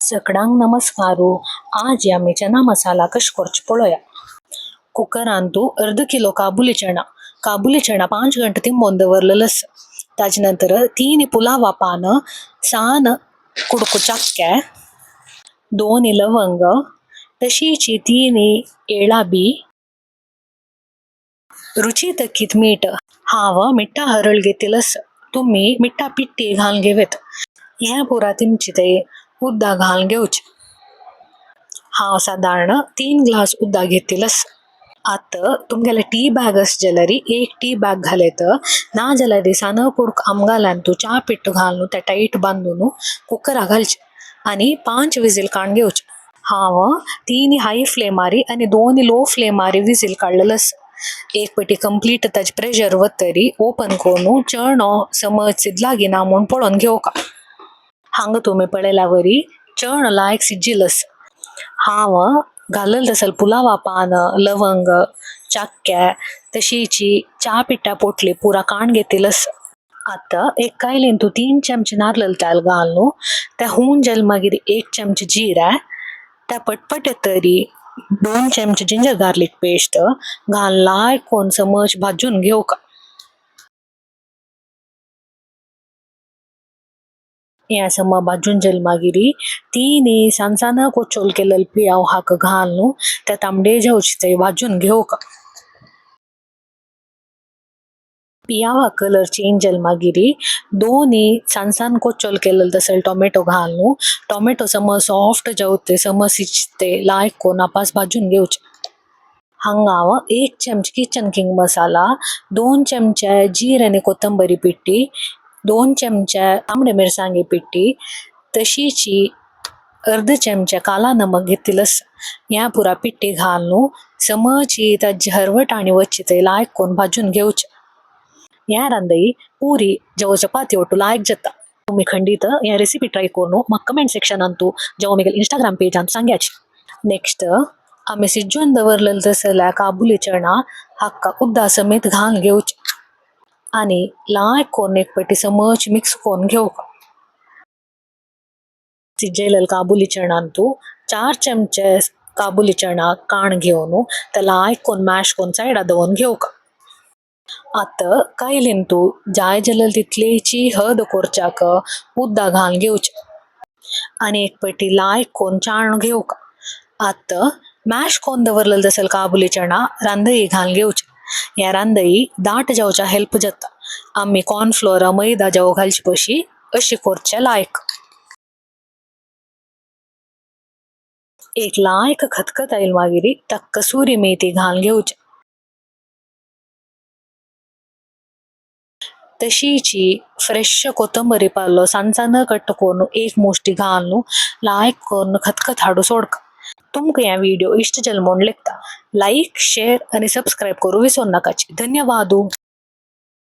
सगळ्यांक नमस्कारू. आज आमी चना मसाला कशें करचें पळोवया. कुकरान तूं अर्द किलो काबुली चना 5 घंटे तिंबोवन दवरलेलो आसा. ताजे नंतर 3 पुलावा पान, 6 कुडको चक्के, 2 लवंग, तशीच 3 येळाबी, रुची तकीत मीठ. हांव मिठ्ठा हरळ घेतिलो आसा. तुम्ही मिठ्ठा पिट्टी घालून घेवेत. हे पुरा तिमचे ते उदक घालून घेवचे. हांव साधारण 3 ग्लास उदक घेतिलो आसा. आता तुमगेले टी बॅग आसा जाल्यार 1 टी बॅग घालयत. ना जाल्यार दिसान कुडको आमगाल्यान तूं च्या पिट्टू घालून ते टाईट बांधून कुकरा घालचे आणि 5 विजील काडून घेवचे. हांव 3 हाय फ्लेमारी आणि 2 लो फ्लेमारी विजील काडलेलो आसा. एक पेटी कंप्लीट ताजे प्रेशर वतरी ओपन करून चणो समज शिजला की ना म्हूण पळोवन घेवका. हांगा तुम्ही पळयल्या वरी चण लायक शिजिल्लो आसा. हांव घाललेलो तसले पुलावा पान, लवंग, चक्के, तशीच च्या पिट्ट्या पोटली पुरा काडून घेतिलो आसा. आता एक कायलीन तूं 3 चमचे नारळ तेल घालून ते होऊन जाल मागीर 1 चमचे जिरे, ते पटपट येतरी 2 चमचे जिंजर गार्लिक पेस्ट घालून लायक कोण समज भाजून घेवका. हे सम भाजून जाल मागीर 3 सान सान कोचोल केलेले पियाव हाका घालून ते तांबडे जावचे ते भाजून घेवका. पियावा कलर चेंज जाल मागीर 2 सान सान कोचोल केलेले तसले टोमॅटो घालून टोमॅटो समज सॉफ्ट जावते समज शिजते लायक कोण आपास भाजून घेवचे. हांगा हांव 1 चमचे किचन किंग मसाला, 2 चमचे जीर आणि कोथंबरी पिट्टी, 2 चमचे तांबडे मिरसांगे पिट्टी, तशीच अर्ध चमचे काला नमक घेतिलो आसा. ह्या पुरा पिट्टी घालून समज ताजी हरवट आणि वच्ची ते लायक कोण भाजून घेवचे. ह्या रांदई पुरी जवळ चपाती ओटू लायक जाता. तुम्ही खंडित ह्या रेसिपी ट्राय करून म्हाका कमेंट सेक्शनान तू जेव्हा मी इंस्टाग्राम पेजान सांगायची. नेक्स्ट आम्ही शिजून दवरलेले तसल्या काबुली चणा हाका उदका समेत घालून घेवचे आणि लायक कोण एक पेटी समज मिक्स करून घेवका. शिजेलेले काबुली चणान तू 4 चमचे काबुली चणा काण घेऊन ते लायक कोण मॅश करून सायडा दवरून घेवका. आता कायलीन तू जाय जाल्यार तितलीची हद करच्याक उदक घालून घेवचे आणि एक पेटी लायक कोण चाळण घेवका. आता मॅश कोण दवरलेले तसले काबुली चणा रांदई घालून घेवचे. ह्या रांदई दाट जावच्या हेल्प जाता. आम्ही कॉर्नफ्लोर मैदा जेव घालचे पशी अशी करचे लायक. एक लायक खतखत आयल मागीर ताका कसुरी मेथी घालून घेवचे. तशीच फ्रेश कोथंबरी पालो सान सान कट करून 1 मुष्टी घालून लायक करून खतखत हाडू सोडका. तुमका ह्या व्हिडिओ इष्ट जाल म्हूण लेखता लाईक, शेअर आणि सबस्क्राईब करू विसरू नकाची. धन्यवाद.